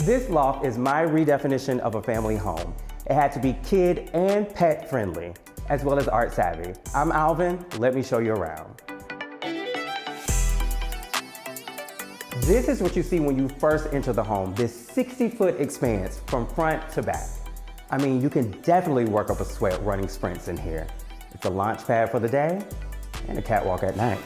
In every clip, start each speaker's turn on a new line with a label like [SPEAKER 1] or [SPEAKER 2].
[SPEAKER 1] This loft is my redefinition of a family home. It had to be kid and pet friendly, as well as art savvy. I'm Alvin, let me show you around. This is what you see when you first enter the home, this 60-foot expanse from front to back. I mean, you can definitely work up a sweat running sprints in here. It's a launch pad for the day and a catwalk at night.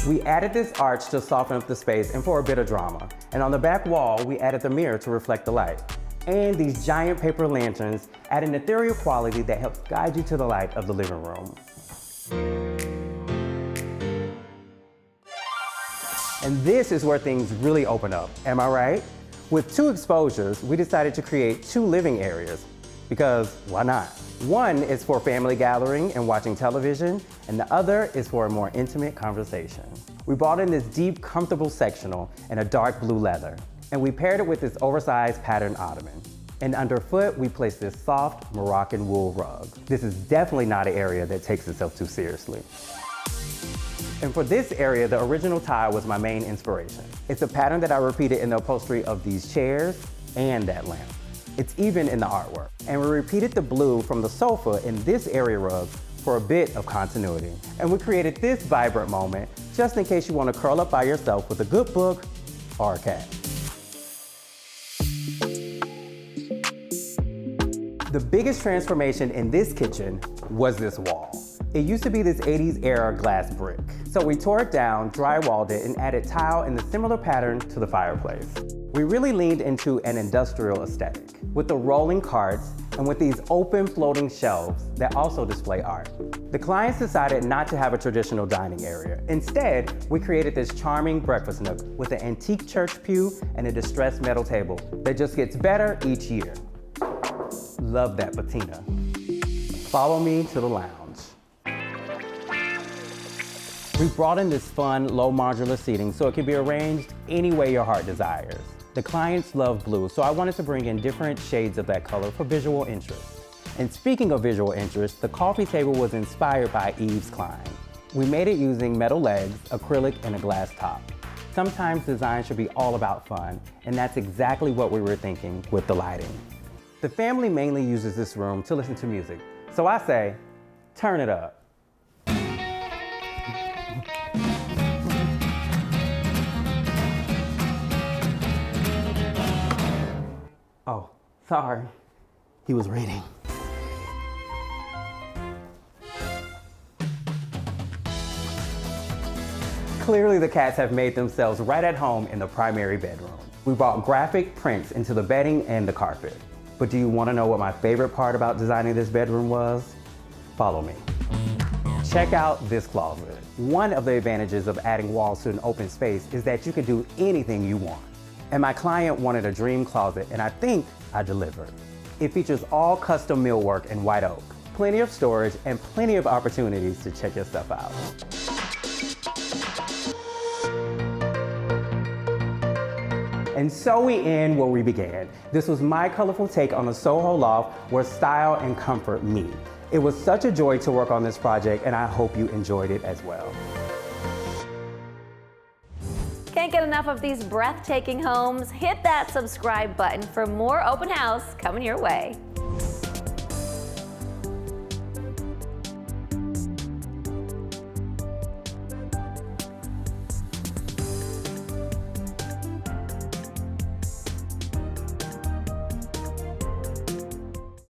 [SPEAKER 1] We added this arch to soften up the space and for a bit of drama. And on the back wall, we added the mirror to reflect the light. And these giant paper lanterns add an ethereal quality that helps guide you to the light of the living room. And this is where things really open up, am I right? With 2 exposures, we decided to create 2 living areas, because why not? One is for family gathering and watching television, and the other is for a more intimate conversation. We brought in this deep, comfortable sectional in a dark blue leather, and we paired it with this oversized patterned ottoman. And underfoot, we placed this soft Moroccan wool rug. This is definitely not an area that takes itself too seriously. And for this area, the original tile was my main inspiration. It's a pattern that I repeated in the upholstery of these chairs and that lamp. It's even in the artwork. And we repeated the blue from the sofa in this area rug for a bit of continuity. And we created this vibrant moment just in case you want to curl up by yourself with a good book or a cat. The biggest transformation in this kitchen was this wall. It used to be this 80s era glass brick. So we tore it down, drywalled it, and added tile in the similar pattern to the fireplace. We really leaned into an industrial aesthetic with the rolling carts and with these open floating shelves that also display art. The clients decided not to have a traditional dining area. Instead, we created this charming breakfast nook with an antique church pew and a distressed metal table that just gets better each year. Love that patina. Follow me to the lounge. We brought in this fun, low modular seating so it can be arranged any way your heart desires. The clients love blue, so I wanted to bring in different shades of that color for visual interest. And speaking of visual interest, the coffee table was inspired by Yves Klein. We made it using metal legs, acrylic, and a glass top. Sometimes design should be all about fun, and that's exactly what we were thinking with the lighting. The family mainly uses this room to listen to music, so I say, turn it up. Oh, sorry. He was reading. Clearly the cats have made themselves right at home in the primary bedroom. We brought graphic prints into the bedding and the carpet. But do you want to know what my favorite part about designing this bedroom was? Follow me. Check out this closet. One of the advantages of adding walls to an open space is that you can do anything you want. And my client wanted a dream closet, and I think I delivered. It features all custom millwork in white oak, plenty of storage, and plenty of opportunities to check your stuff out. And so we end where we began. This was my colorful take on the Soho loft where style and comfort meet. It was such a joy to work on this project, and I hope you enjoyed it as well.
[SPEAKER 2] Can't get enough of these breathtaking homes? Hit that subscribe button for more open house coming your way.